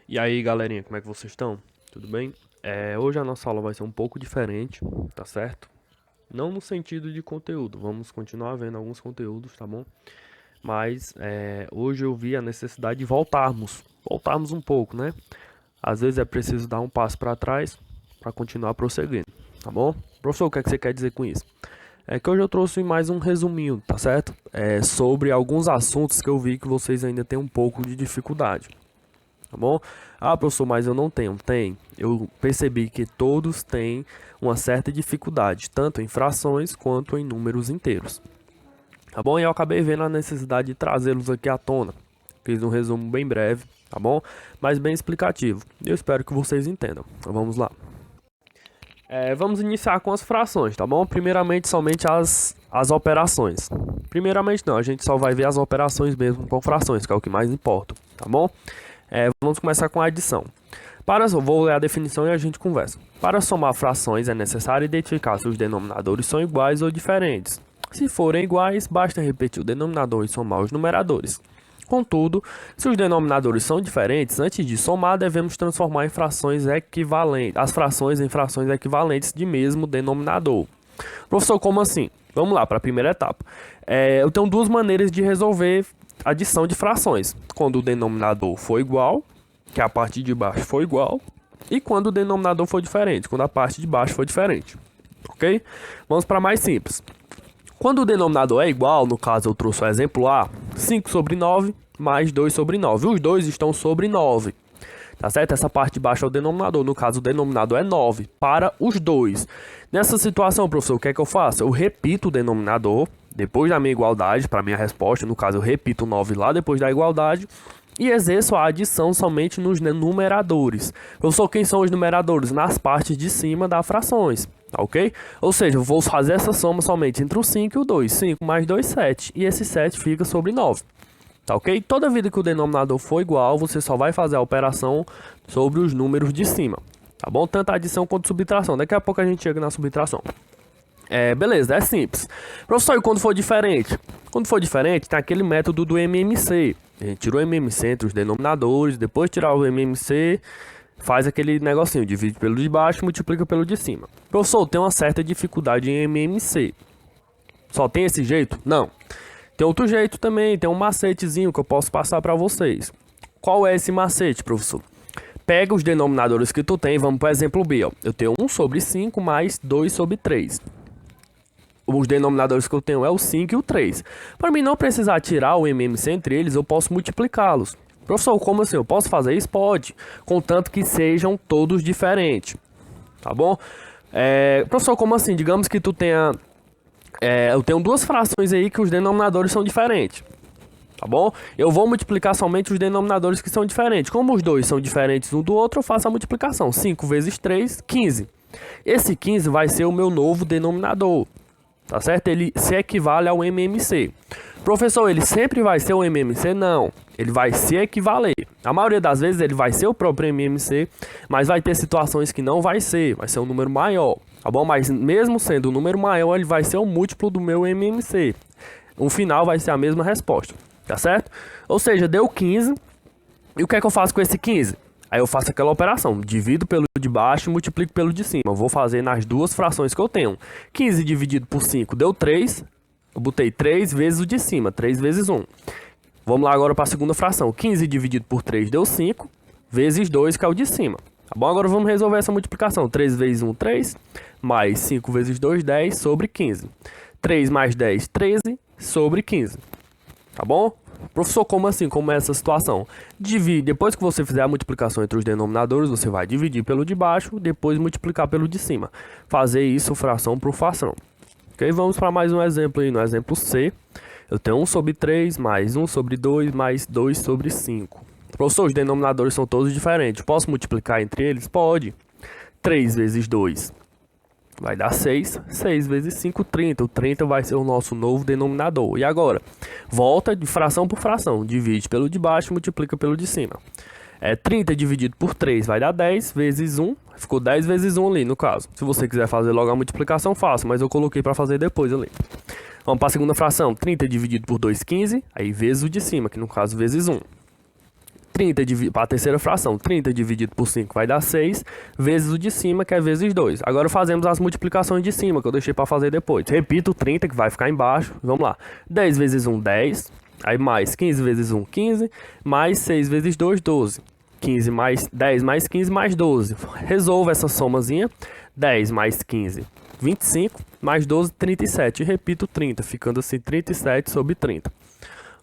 E aí, galerinha, como é que vocês estão? Tudo bem? Hoje a nossa aula vai ser um pouco diferente, tá certo? Não no sentido de conteúdo, vamos continuar vendo alguns conteúdos, tá bom? Mas hoje eu vi a necessidade de voltarmos um pouco, né? Às vezes é preciso dar um passo para trás para continuar prosseguindo, tá bom? Professor, o que é que você quer dizer com isso? É que hoje eu trouxe mais um resuminho, tá certo? Sobre alguns assuntos que eu vi que vocês ainda têm um pouco de dificuldade. Tá bom? Ah, professor, mas eu não tenho. Tem. Eu percebi que todos têm uma certa dificuldade, tanto em frações quanto em números inteiros. Tá bom? E eu acabei vendo a necessidade de trazê-los aqui à tona. Fiz um resumo bem breve, tá bom? Mas bem explicativo. Eu espero que vocês entendam. Então vamos lá. Vamos iniciar com as frações, tá bom? Primeiramente, somente as operações. Primeiramente não, a gente só vai ver as operações mesmo com frações, que é o que mais importa, tá bom? Vamos começar com a adição. Vou ler a definição e a gente conversa. Para somar frações é necessário identificar se os denominadores são iguais ou diferentes. Se forem iguais, basta repetir o denominador e somar os numeradores. Contudo, se os denominadores são diferentes, antes de somar, devemos transformar em frações equivalentes, as frações em frações equivalentes de mesmo denominador. Professor, como assim? Vamos lá para a primeira etapa. Eu tenho duas maneiras de resolver adição de frações. Quando o denominador for igual, que a parte de baixo for igual, e quando o denominador for diferente, quando a parte de baixo for diferente. Ok? Vamos para mais simples. Quando o denominador é igual, no caso eu trouxe o exemplo A, 5 sobre 9 mais 2 sobre 9. Os dois estão sobre 9. Tá certo? Essa parte de baixo é o denominador. No caso, o denominador é 9 para os dois. Nessa situação, professor, o que é que eu faço? Eu repito o denominador depois da minha igualdade, para a minha resposta. No caso, eu repito 9 lá depois da igualdade. E exerço a adição somente nos numeradores. Professor, quem são os numeradores? Nas partes de cima das frações. Tá ok? Ou seja, eu vou fazer essa soma somente entre o 5 e o 2. 5 mais 2, 7. E esse 7 fica sobre 9. Tá ok? Toda vida que o denominador for igual, você só vai fazer a operação sobre os números de cima. Tá bom? Tanto a adição quanto a subtração. Daqui a pouco a gente chega na subtração. Beleza, é simples. Professor, e quando for diferente? Quando for diferente, tem aquele método do MMC. A gente tira o MMC entre os denominadores, depois tirar o MMC, faz aquele negocinho, divide pelo de baixo e multiplica pelo de cima. Professor, tem uma certa dificuldade em MMC. Só tem esse jeito? Não. Tem outro jeito também, tem um macetezinho que eu posso passar para vocês. Qual é esse macete, professor? Pega os denominadores que tu tem, vamos para o exemplo B. Ó. Eu tenho 1 sobre 5 mais 2 sobre 3. Os denominadores que eu tenho é o 5 e o 3. Para mim não precisar tirar o MMC entre eles, eu posso multiplicá-los. Professor, como assim? Eu posso fazer isso? Pode, contanto que sejam todos diferentes. Tá bom? Professor, como assim? Digamos que tu tenha... eu tenho duas frações aí que os denominadores são diferentes. Tá bom? Eu vou multiplicar somente os denominadores que são diferentes. Como os dois são diferentes um do outro, eu faço a multiplicação. 5 vezes 3, 15. Esse 15 vai ser o meu novo denominador. Tá certo? Ele se equivale ao MMC. Professor, ele sempre vai ser o MMC? Não. Ele vai se equivaler. A maioria das vezes ele vai ser o próprio MMC, mas vai ter situações que não vai ser um número maior. Tá bom? Mas mesmo sendo um número maior, ele vai ser o múltiplo do meu MMC. No final vai ser a mesma resposta. Tá certo? Ou seja, deu 15. E o que é que eu faço com esse 15? Aí eu faço aquela operação. Divido pelo de baixo e multiplico pelo de cima. Eu vou fazer nas duas frações que eu tenho. 15 dividido por 5 deu 3. Eu botei 3 vezes o de cima. 3 vezes 1. Vamos lá agora para a segunda fração. 15 dividido por 3 deu 5. Vezes 2, que é o de cima. Tá bom? Agora vamos resolver essa multiplicação. 3 vezes 1, 3. Mais 5 vezes 2, 10 sobre 15. 3 mais 10, 13 sobre 15. Tá bom? Professor, como assim? Como é essa situação? Divide, depois que você fizer a multiplicação entre os denominadores, você vai dividir pelo de baixo, depois multiplicar pelo de cima. Fazer isso fração por fração. Ok? Vamos para mais um exemplo aí. No exemplo C, eu tenho 1 sobre 3, mais 1 sobre 2, mais 2 sobre 5. Professor, os denominadores são todos diferentes. Posso multiplicar entre eles? Pode. 3 vezes 2 vai dar 6. 6 vezes 5, 30. O 30 vai ser o nosso novo denominador. E agora? Volta de fração por fração. Divide pelo de baixo e multiplica pelo de cima. 30 dividido por 3 vai dar 10 vezes 1. Ficou 10 vezes 1 ali, no caso. Se você quiser fazer logo a multiplicação, faça. Mas eu coloquei para fazer depois ali. Vamos para a segunda fração. 30 dividido por 2, 15. Aí vezes o de cima, que no caso vezes 1. para a terceira fração, 30 dividido por 5 vai dar 6, vezes o de cima, que é vezes 2. Agora fazemos as multiplicações de cima, que eu deixei para fazer depois. Repito o 30, que vai ficar embaixo. Vamos lá. 10 vezes 1, 10. Aí mais 15 vezes 1, 15. Mais 6 vezes 2, 12. 15 mais 10 mais 15 mais 12. Resolva essa somazinha. 10 mais 15, 25. Mais 12, 37. E repito 30, ficando assim 37 sobre 30.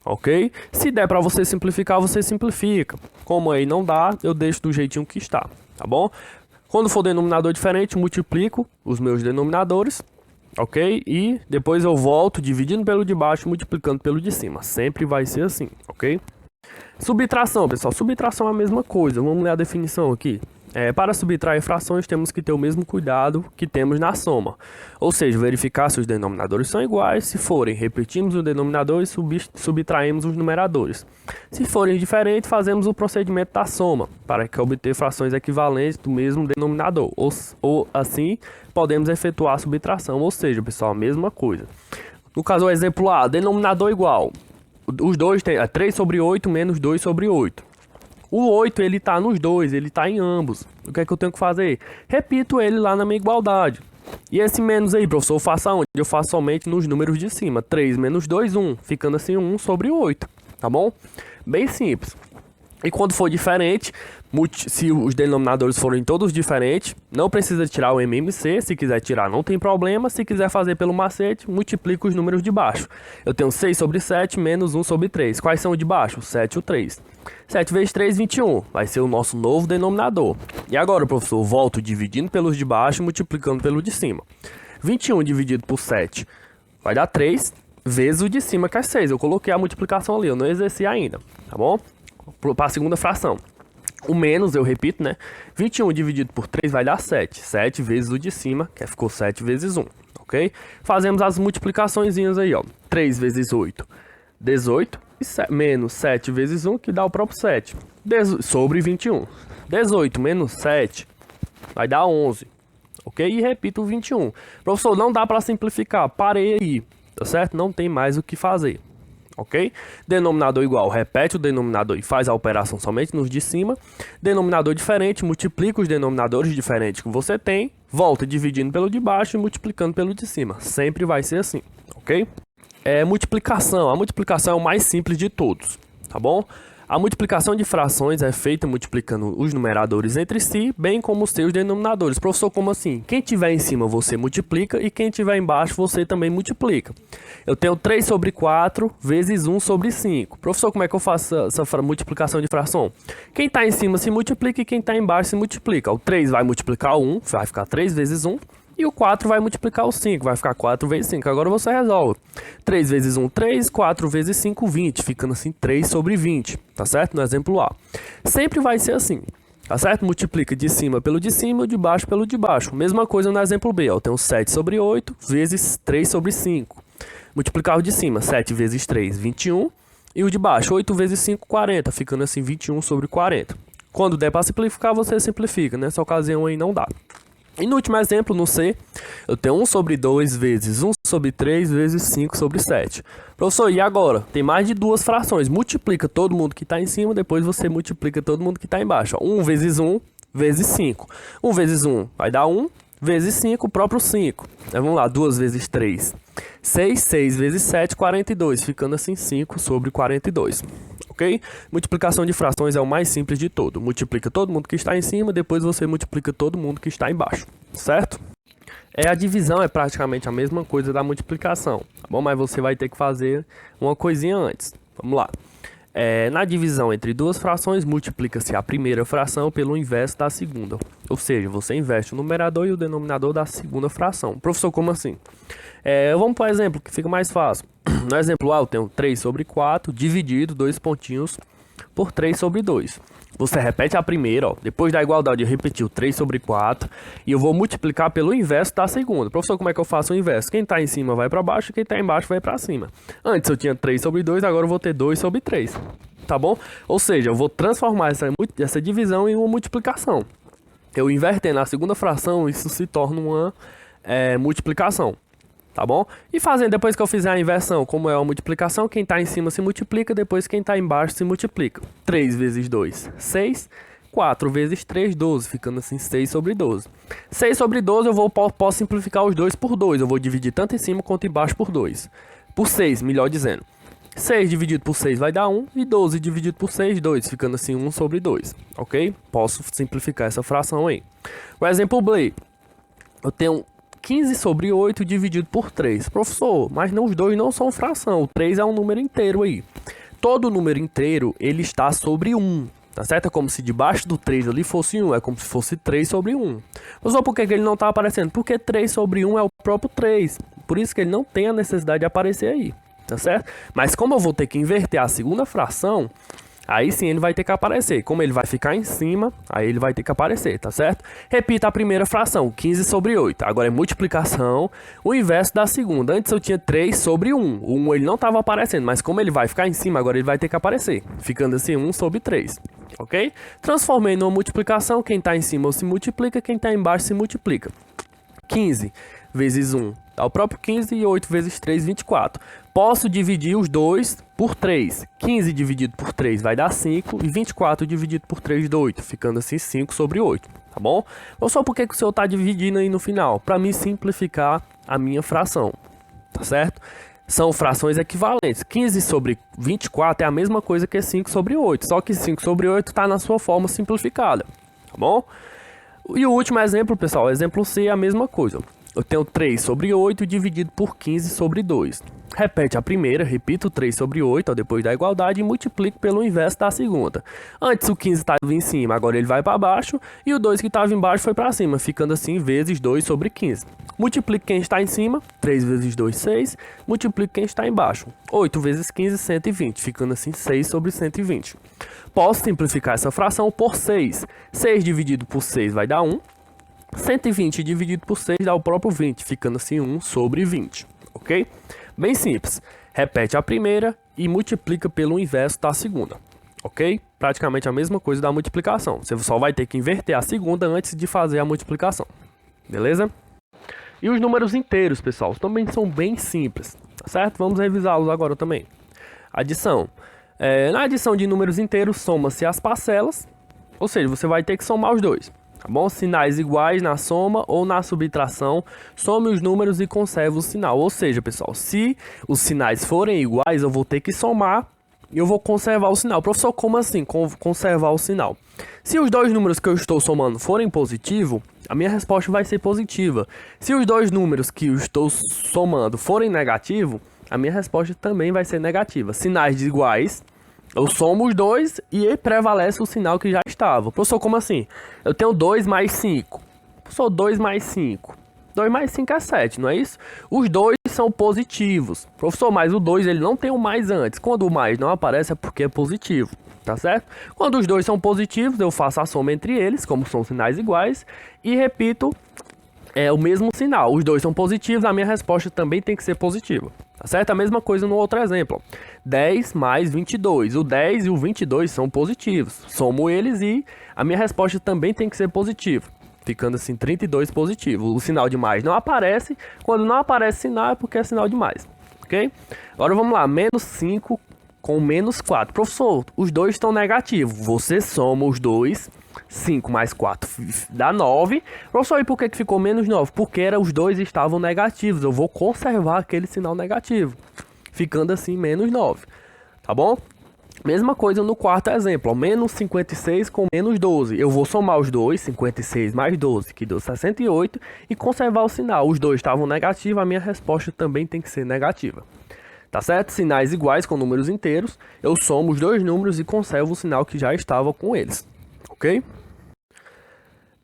Ok? Se der para você simplificar, você simplifica. Como aí não dá, eu deixo do jeitinho que está, tá bom? Quando for denominador diferente, multiplico os meus denominadores, ok? E depois eu volto dividindo pelo de baixo, multiplicando pelo de cima. Sempre vai ser assim, ok? Subtração, pessoal. Subtração é a mesma coisa. Vamos ler a definição aqui. Para subtrair frações, temos que ter o mesmo cuidado que temos na soma. Ou seja, verificar se os denominadores são iguais. Se forem, repetimos o denominador e subtraímos os numeradores. Se forem diferentes, fazemos o procedimento da soma, para que obter frações equivalentes do mesmo denominador. Ou assim, podemos efetuar a subtração. Ou seja, pessoal, a mesma coisa. No caso, o exemplo A, denominador igual. Os dois têm 3 sobre 8 menos 2 sobre 8. O 8, ele tá nos dois, ele tá em ambos. O que é que eu tenho que fazer? Repito ele lá na minha igualdade. E esse menos aí, professor, eu faço aonde? Eu faço somente nos números de cima. 3 menos 2, 1. Ficando assim 1 sobre 8. Tá bom? Bem simples. E quando for diferente, se os denominadores forem todos diferentes, não precisa tirar o MMC. Se quiser tirar, não tem problema. Se quiser fazer pelo macete, multiplica os números de baixo. Eu tenho 6 sobre 7 menos 1 sobre 3. Quais são os de baixo? 7 e o 3. 7 vezes 3, 21. Vai ser o nosso novo denominador. E agora, professor, eu volto dividindo pelos de baixo e multiplicando pelo de cima. 21 dividido por 7 vai dar 3 vezes o de cima, que é 6. Eu coloquei a multiplicação ali, eu não exerci ainda, tá bom? Para a segunda fração. O menos, eu repito, né? 21 dividido por 3 vai dar 7. 7 vezes o de cima, que ficou 7 vezes 1, ok? Fazemos as multiplicaçõezinhas aí, ó. 3 vezes 8, 18. Menos 7 vezes 1, que dá o próprio 7. Sobre 21. 18 menos 7 vai dar 11. Ok? E repito o 21. Professor, não dá para simplificar. Parei aí. Tá certo? Não tem mais o que fazer. Ok? Denominador igual. Repete o denominador e faz a operação somente nos de cima. Denominador diferente. Multiplica os denominadores diferentes que você tem. Volta dividindo pelo de baixo e multiplicando pelo de cima. Sempre vai ser assim. Ok? Multiplicação. A multiplicação é o mais simples de todos, tá bom? A multiplicação de frações é feita multiplicando os numeradores entre si, bem como os seus denominadores. Professor, como assim? Quem tiver em cima você multiplica e quem tiver embaixo você também multiplica. Eu tenho 3 sobre 4 vezes 1 sobre 5. Professor, como é que eu faço essa multiplicação de fração? Quem está em cima se multiplica e quem está embaixo se multiplica. O 3 vai multiplicar o 1, vai ficar 3 vezes 1. E o 4 vai multiplicar o 5, vai ficar 4 vezes 5. Agora você resolve. 3 vezes 1, 3. 4 vezes 5, 20. Ficando assim 3 sobre 20. Tá certo? No exemplo A. Sempre vai ser assim. Tá certo? Multiplica de cima pelo de cima e de baixo pelo de baixo. Mesma coisa no exemplo B. Ó. Eu tenho 7 sobre 8 vezes 3 sobre 5. Multiplicar o de cima. 7 vezes 3, 21. E o de baixo, 8 vezes 5, 40. Ficando assim 21 sobre 40. Quando der para simplificar, você simplifica. Nessa ocasião aí não dá. E no último exemplo, no C, eu tenho 1 sobre 2 vezes 1 sobre 3 vezes 5 sobre 7. Professor, e agora? Tem mais de duas frações. Multiplica todo mundo que está em cima, depois você multiplica todo mundo que está embaixo. 1 vezes 1 vezes 5. 1 vezes 1 vai dar 1, vezes 5, o próprio 5. Então, vamos lá, 2 vezes 3. 6, 6 vezes 7, 42. Ficando assim 5 sobre 42. Ok? Multiplicação de frações é o mais simples de todo. Multiplica todo mundo que está em cima, depois você multiplica todo mundo que está embaixo. Certo? A divisão é praticamente a mesma coisa da multiplicação. Tá bom? Mas você vai ter que fazer uma coisinha antes. Vamos lá. Na divisão entre duas frações, multiplica-se a primeira fração pelo inverso da segunda. Ou seja, você inverte o numerador e o denominador da segunda fração. Professor, como assim? Vamos para o exemplo que fica mais fácil. No exemplo A, eu tenho 3 sobre 4 dividido, 2 pontinhos, por 3 sobre 2. Você repete a primeira, ó, depois da igualdade eu repeti o 3 sobre 4 e eu vou multiplicar pelo inverso da segunda. Professor, como é que eu faço o inverso? Quem está em cima vai para baixo e quem está embaixo vai para cima. Antes eu tinha 3 sobre 2, agora eu vou ter 2 sobre 3. Tá bom? Ou seja, eu vou transformar essa divisão em uma multiplicação. Eu invertendo a segunda fração, isso se torna uma multiplicação. tá bom? E fazendo, depois que eu fizer a inversão, como é a multiplicação, quem está em cima se multiplica, depois quem está embaixo se multiplica. 3 vezes 2, 6. 4 vezes 3, 12, ficando assim 6 sobre 12. 6 sobre 12 posso simplificar os dois por 2, eu vou dividir tanto em cima quanto embaixo por 2. Por 6, melhor dizendo. 6 dividido por 6 vai dar 1, e 12 dividido por 6, 2, ficando assim 1 sobre 2, ok? Posso simplificar essa fração aí. O exemplo B, eu tenho 15 sobre 8 dividido por 3. Professor, mas não, os dois não são fração, o 3 é um número inteiro aí. Todo número inteiro, ele está sobre 1. Tá certo? É como se debaixo do 3 ali fosse 1. É como se fosse 3 sobre 1. Mas por que ele não está aparecendo? Porque 3 sobre 1 é o próprio 3. Por isso que ele não tem a necessidade de aparecer aí. Tá certo? Mas como eu vou ter que inverter a segunda fração, aí sim ele vai ter que aparecer. Como ele vai ficar em cima, aí ele vai ter que aparecer, tá certo? Repita a primeira fração, 15 sobre 8. Agora é multiplicação, o inverso da segunda. Antes eu tinha 3 sobre 1. O 1 ele não estava aparecendo, mas como ele vai ficar em cima, agora ele vai ter que aparecer. Ficando assim 1 sobre 3. Ok? Transformei numa multiplicação, quem está em cima se multiplica, quem está embaixo se multiplica. 15 vezes 1 dá o próprio 15 e 8 vezes 3, 24. Posso dividir os dois por 3. 15 dividido por 3 vai dar 5 e 24 dividido por 3 dá 8, ficando assim 5 sobre 8, tá bom? Ou só porque que o senhor está dividindo aí no final? Para me simplificar a minha fração, tá certo? São frações equivalentes. 15 sobre 24 é a mesma coisa que 5 sobre 8, só que 5 sobre 8 está na sua forma simplificada, tá bom? E o último exemplo, pessoal, exemplo C é a mesma coisa. Eu tenho 3 sobre 8 dividido por 15 sobre 2. Repete a primeira, repito 3 sobre 8, ó, depois da igualdade, e multiplico pelo inverso da segunda. Antes o 15 estava em cima, agora ele vai para baixo, e o 2 que estava embaixo foi para cima, ficando assim vezes 2 sobre 15. Multiplico quem está em cima, 3 vezes 2, 6. Multiplico quem está embaixo, 8 vezes 15, 120, ficando assim 6 sobre 120. Posso simplificar essa fração por 6. 6 dividido por 6 vai dar 1. 120 dividido por 6 dá o próprio 20, ficando assim 1 sobre 20, ok? Bem simples. Repete a primeira e multiplica pelo inverso da segunda, ok? Praticamente a mesma coisa da multiplicação. Você só vai ter que inverter a segunda antes de fazer a multiplicação, beleza? E os números inteiros, pessoal, também são bem simples, tá certo? Vamos revisá-los agora também. Adição. Na adição de números inteiros, soma-se as parcelas, ou seja, você vai ter que somar os dois. Tá bom? Sinais iguais na soma ou na subtração, some os números e conserve o sinal. Ou seja, pessoal, se os sinais forem iguais, eu vou ter que somar e eu vou conservar o sinal. Professor, como assim conservar o sinal? Se os dois números que eu estou somando forem positivos, a minha resposta vai ser positiva. Se os dois números que eu estou somando forem negativos, a minha resposta também vai ser negativa. Sinais iguais, eu somo os dois e prevalece o sinal que já estava. Professor, como assim? Eu tenho 2 mais 5. Professor, 2 mais 5. 2 mais 5 é 7, não é isso? Os dois são positivos. Professor, mas o 2 ele não tem o mais antes. Quando o mais não aparece é porque é positivo, tá certo? Quando os dois são positivos, eu faço a soma entre eles, como são sinais iguais, e repito o mesmo sinal. Os dois são positivos, a minha resposta também tem que ser positiva. Tá certo? A mesma coisa no outro exemplo. 10 mais 22. O 10 e o 22 são positivos. Somo eles e a minha resposta também tem que ser positiva. Ficando assim 32 positivo. O sinal de mais não aparece. Quando não aparece sinal é porque é sinal de mais. Ok? Agora vamos lá. Menos 5 com menos 4. Professor, os dois estão negativos. Você soma os dois. 5 mais 4 dá 9. Professor, e por que ficou menos 9? Porque os dois estavam negativos. Eu vou conservar aquele sinal negativo. Ficando assim menos 9. Tá bom? Mesma coisa no quarto exemplo. Ó, menos 56 com menos 12. Eu vou somar os dois. 56 mais 12, que deu 68. E conservar o sinal. Os dois estavam negativos. A minha resposta também tem que ser negativa. Tá certo? Sinais iguais com números inteiros. Eu somo os dois números e conservo o sinal que já estava com eles. Ok?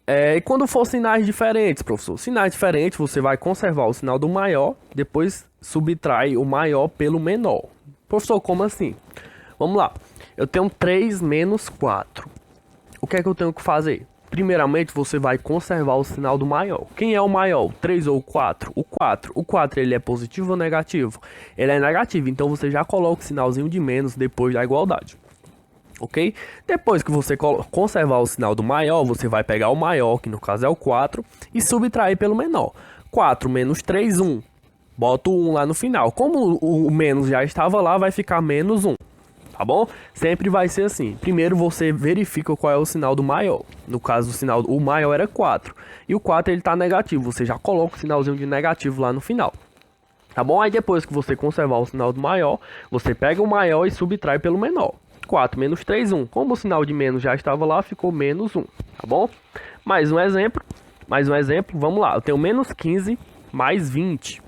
E quando for sinais diferentes, professor? Sinais diferentes, você vai conservar o sinal do maior, depois subtrai o maior pelo menor. Professor, como assim? Vamos lá. Eu tenho 3 menos 4. O que é que eu tenho que fazer? Primeiramente, você vai conservar o sinal do maior. Quem é o maior? O 3 ou o 4? O 4. O 4, ele é positivo ou negativo? Ele é negativo, então você já coloca o sinalzinho de menos depois da igualdade. Ok? Depois que você conservar o sinal do maior, você vai pegar o maior, que no caso é o 4, e subtrair pelo menor. 4 menos 3, 1. boto o 1 lá no final. Como o menos já estava lá, vai ficar menos 1. Tá bom? Sempre vai ser assim. Primeiro você verifica qual é o sinal do maior. No caso, o maior era 4. E o 4 ele tá negativo. Você já coloca o sinalzinho de negativo lá no final. Tá bom? Aí depois que você conservar o sinal do maior, você pega o maior e subtrai pelo menor. 4 menos 3, 1. Como o sinal de menos já estava lá, ficou menos 1. Tá bom? Mais um exemplo. Vamos lá. Eu tenho menos 15 mais 20.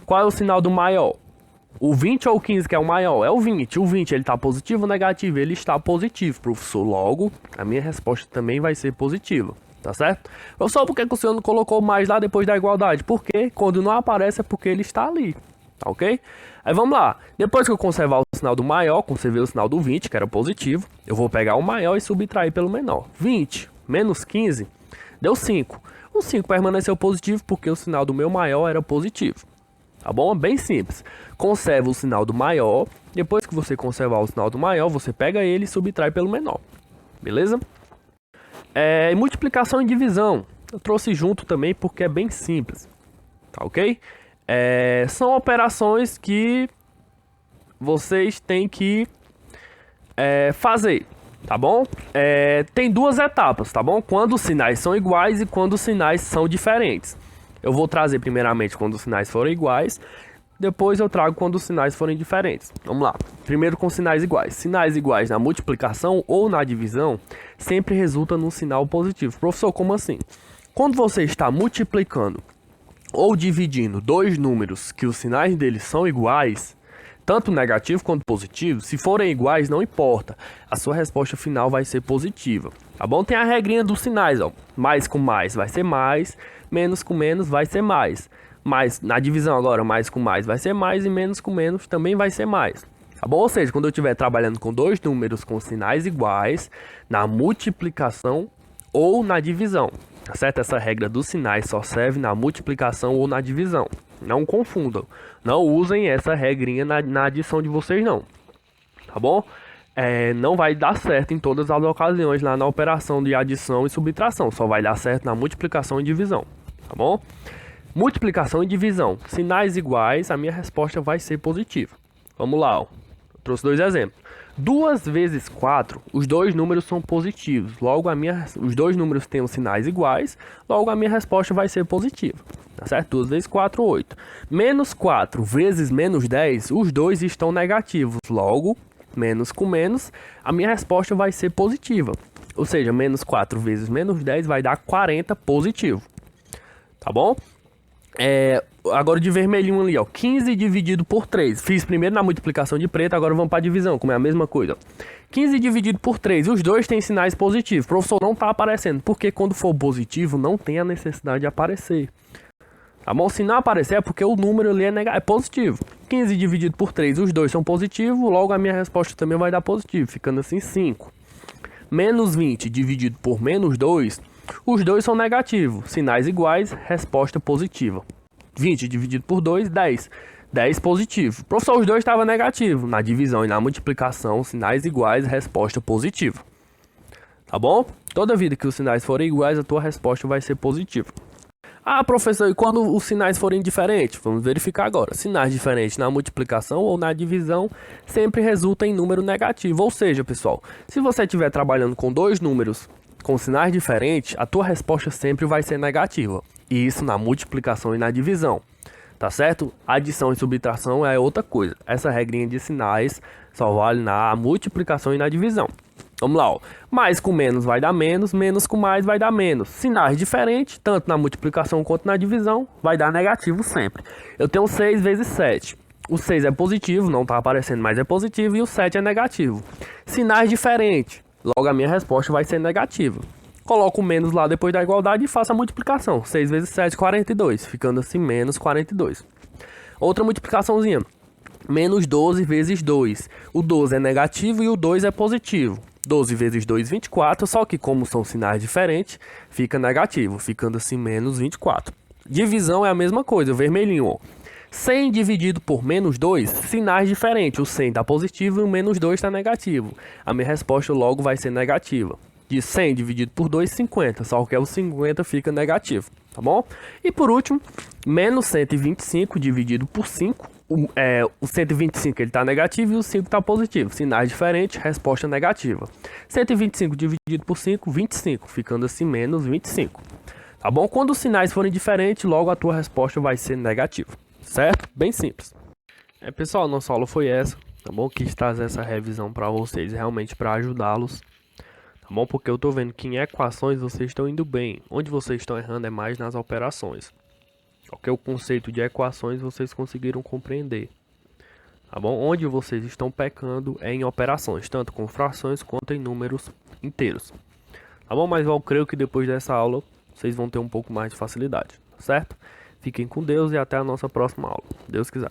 Qual é o sinal do maior? O 20 ou o 15 que é o maior? É o 20. O 20 ele está positivo ou negativo? Ele está positivo, professor. Logo, a minha resposta também vai ser positiva. Tá certo? Professor, por que o senhor não colocou mais lá depois da igualdade? Porque quando não aparece é porque ele está ali. Tá ok? Aí vamos lá. Depois que eu conservar o sinal do maior, conservei o sinal do 20, que era positivo, eu vou pegar o maior e subtrair pelo menor. 20 menos 15 deu 5. O 5 permaneceu positivo porque o sinal do meu maior era positivo. Tá bom? Bem simples. Conserva o sinal do maior. Depois que você conservar o sinal do maior, você pega ele e subtrai pelo menor. Beleza? Multiplicação e divisão. Eu trouxe junto também porque é bem simples. Tá ok? São operações que vocês têm que fazer. Tá bom? Tem duas etapas, tá bom? Quando os sinais são iguais e quando os sinais são diferentes. Eu vou trazer primeiramente quando os sinais forem iguais, depois eu trago quando os sinais forem diferentes. Vamos lá. Primeiro com sinais iguais. Sinais iguais na multiplicação ou na divisão sempre resulta num sinal positivo. Professor, como assim? Quando você está multiplicando ou dividindo dois números que os sinais deles são iguais, tanto negativo quanto positivo, se forem iguais não importa, a sua resposta final vai ser positiva. Tá bom? Tem a regrinha dos sinais, ó. Mais com mais vai ser mais, menos com menos vai ser mais. Mais, na divisão agora, mais com mais vai ser mais e menos com menos também vai ser mais. Tá bom? Ou seja, quando eu estiver trabalhando com dois números com sinais iguais, na multiplicação ou na divisão. Tá certo? Essa regra dos sinais só serve na multiplicação ou na divisão. Não confundam. Não usem essa regrinha na adição de vocês, não. Tá bom? Não vai dar certo em todas as ocasiões lá na operação de adição e subtração. Só vai dar certo na multiplicação e divisão. Tá bom? Multiplicação e divisão. Sinais iguais, a minha resposta vai ser positiva. Vamos lá, ó. Eu trouxe dois exemplos. 2 vezes 4, os dois números são positivos. Logo, os dois números têm os sinais iguais. Logo, a minha resposta vai ser positiva. Tá certo? 2 vezes 4, 8. Menos 4 vezes menos 10, os dois estão negativos. Logo, menos com menos, a minha resposta vai ser positiva. Ou seja, menos 4 vezes menos 10 vai dar 40 positivo. Tá bom? Agora de vermelhinho ali, ó. 15 dividido por 3. Fiz primeiro na multiplicação de preto, agora vamos para a divisão, como é a mesma coisa. Ó. 15 dividido por 3. Os dois têm sinais positivos. O professor não está aparecendo, porque quando for positivo, não tem a necessidade de aparecer. Tá bom? Se não aparecer, é porque o número ali é positivo. 15 dividido por 3, os dois são positivos, logo a minha resposta também vai dar positivo, ficando assim 5. Menos 20 dividido por menos 2, os dois são negativos. Sinais iguais, resposta positiva. 20 dividido por 2, 10. 10 positivo. Professor, os dois estavam negativos. Na divisão e na multiplicação, sinais iguais, resposta positiva. Tá bom? Toda vida que os sinais forem iguais, a tua resposta vai ser positiva. Ah, professor, e quando os sinais forem diferentes? Vamos verificar agora. Sinais diferentes na multiplicação ou na divisão sempre resulta em número negativo. Ou seja, pessoal, se você estiver trabalhando com dois números com sinais diferentes, a tua resposta sempre vai ser negativa. E isso na multiplicação e na divisão. Tá certo? Adição e subtração é outra coisa. Essa regrinha de sinais só vale na multiplicação e na divisão. Vamos lá, ó. Mais com menos vai dar menos, menos com mais vai dar menos. Sinais diferentes, tanto na multiplicação quanto na divisão, vai dar negativo sempre. Eu tenho 6 vezes 7. O 6 é positivo, não está aparecendo, mas é positivo, e o 7 é negativo. Sinais diferentes, logo a minha resposta vai ser negativa. Coloco o menos lá depois da igualdade e faço a multiplicação. 6 vezes 7, 42, ficando assim menos 42. Outra multiplicaçãozinha. Menos 12 vezes 2. O 12 é negativo e o 2 é positivo. 12 vezes 2, 24, só que como são sinais diferentes, fica negativo, ficando assim menos 24. Divisão é a mesma coisa, vermelhinho, ó. 100 dividido por menos 2, sinais diferentes. O 100 está positivo e o menos 2 está negativo. A minha resposta logo vai ser negativa. de 100 dividido por 2, 50. Só que o 50 fica negativo, tá bom? E por último, menos 125 dividido por 5. O 125 ele está negativo e o 5 está positivo. Sinais diferentes, resposta negativa. 125 dividido por 5, 25. Ficando assim, menos 25. Tá bom? Quando os sinais forem diferentes, logo a tua resposta vai ser negativa. Certo? Bem simples. Pessoal, nossa aula foi essa. Tá bom? Quis trazer essa revisão para vocês, realmente para ajudá-los. Tá bom? Porque eu tô vendo que em equações vocês estão indo bem. Onde vocês estão errando é mais nas operações. Ok? O conceito de equações vocês conseguiram compreender. Tá bom? Onde vocês estão pecando é em operações, tanto com frações quanto em números inteiros. Tá bom? Mas eu creio que depois dessa aula vocês vão ter um pouco mais de facilidade. Certo? Fiquem com Deus e até a nossa próxima aula. Deus quiser.